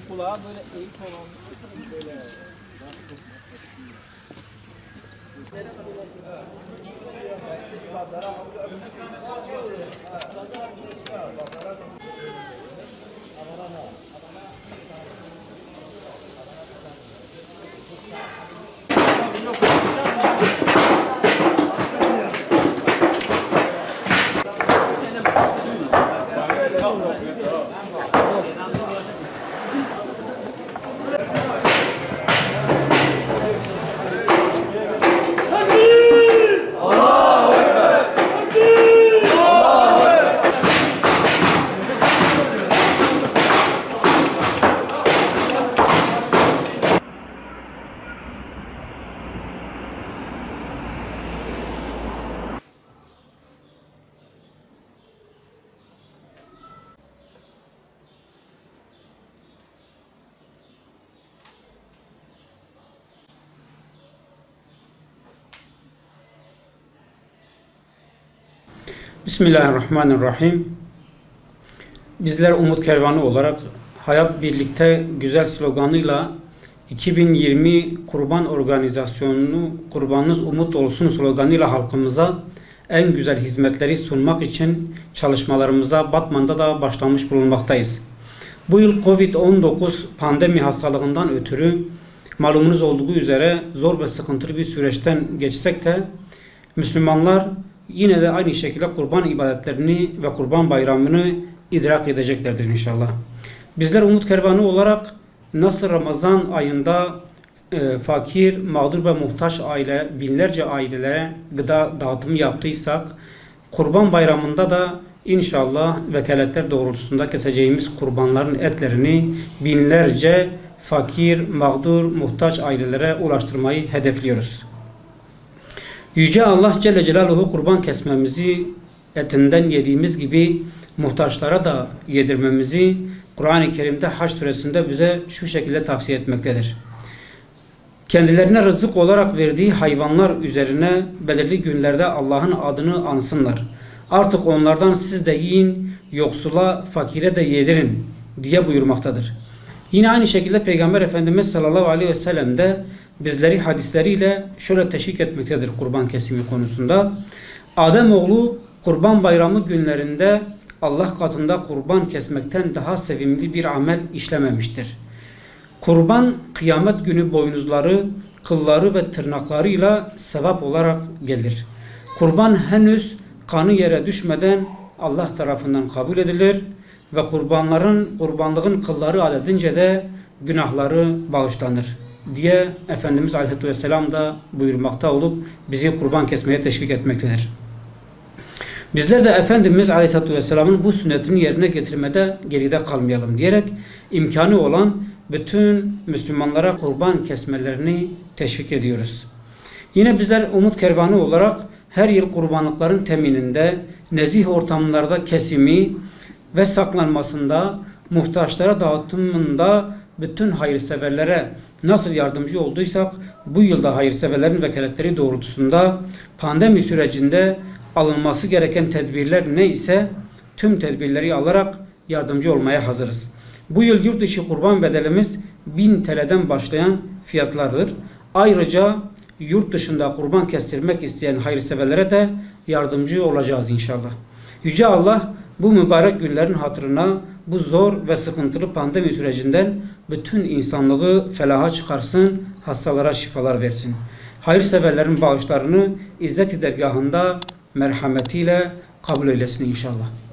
Kulağı böyle eğik olan böyle Bismillahirrahmanirrahim. Bizler Umut Kervanı olarak Hayat Birlikte güzel sloganıyla 2020 Kurban Organizasyonunu Kurbanınız Umut Olsun sloganıyla halkımıza en güzel hizmetleri sunmak için çalışmalarımıza Batman'da da başlamış bulunmaktayız. Bu yıl Covid-19 pandemi hastalığından ötürü malumunuz olduğu üzere zor ve sıkıntılı bir süreçten geçsek de Müslümanlar yine de aynı şekilde kurban ibadetlerini ve kurban bayramını idrak edeceklerdir inşallah. Bizler Umut Kervanı olarak nasıl Ramazan ayında fakir, mağdur ve muhtaç binlerce ailelere gıda dağıtımı yaptıysak, kurban bayramında da inşallah vekaletler doğrultusunda keseceğimiz kurbanların etlerini binlerce fakir, mağdur, muhtaç ailelere ulaştırmayı hedefliyoruz. Yüce Allah Celle Celaluhu kurban kesmemizi etinden yediğimiz gibi muhtaçlara da yedirmemizi Kur'an-ı Kerim'de Hac suresinde bize şu şekilde tavsiye etmektedir. Kendilerine rızık olarak verdiği hayvanlar üzerine belirli günlerde Allah'ın adını ansınlar. Artık onlardan siz de yiyin, yoksula, fakire de yedirin diye buyurmaktadır. Yine aynı şekilde Peygamber Efendimiz sallallahu aleyhi ve sellem de bizleri hadisleriyle şöyle teşvik etmektedir kurban kesimi konusunda. Ademoğlu kurban bayramı günlerinde Allah katında kurban kesmekten daha sevimli bir amel işlememiştir. Kurban kıyamet günü boynuzları, kılları ve tırnaklarıyla sevap olarak gelir. Kurban henüz kanı yere düşmeden Allah tarafından kabul edilir ve kurbanlığın kılları adedince de günahları bağışlanır diye Efendimiz Aleyhisselatü Vesselam da buyurmakta olup bizi kurban kesmeye teşvik etmektedir. Bizler de Efendimiz Aleyhisselatü Vesselam'ın bu sünnetini yerine getirmede geride kalmayalım diyerek imkanı olan bütün Müslümanlara kurban kesmelerini teşvik ediyoruz. Yine bizler Umut Kervanı olarak her yıl kurbanlıkların temininde, nezih ortamlarda kesimi ve saklanmasında, muhtaçlara dağıtımında bütün hayırseverlere nasıl yardımcı olduysak bu yılda hayırseverlerin vekaletleri doğrultusunda pandemi sürecinde alınması gereken tedbirler neyse tüm tedbirleri alarak yardımcı olmaya hazırız. Bu yıl yurt dışı kurban bedelimiz 1000 TL'den başlayan fiyatlardır. Ayrıca yurt dışında kurban kestirmek isteyen hayırseverlere de yardımcı olacağız inşallah. Yüce Allah bu mübarek günlerin hatırına bu zor ve sıkıntılı pandemi sürecinden bütün insanlığı felaha çıkarsın, hastalara şifalar versin. Hayırseverlerin bağışlarını İzzet-i Dergahında merhametiyle kabul eylesin inşallah.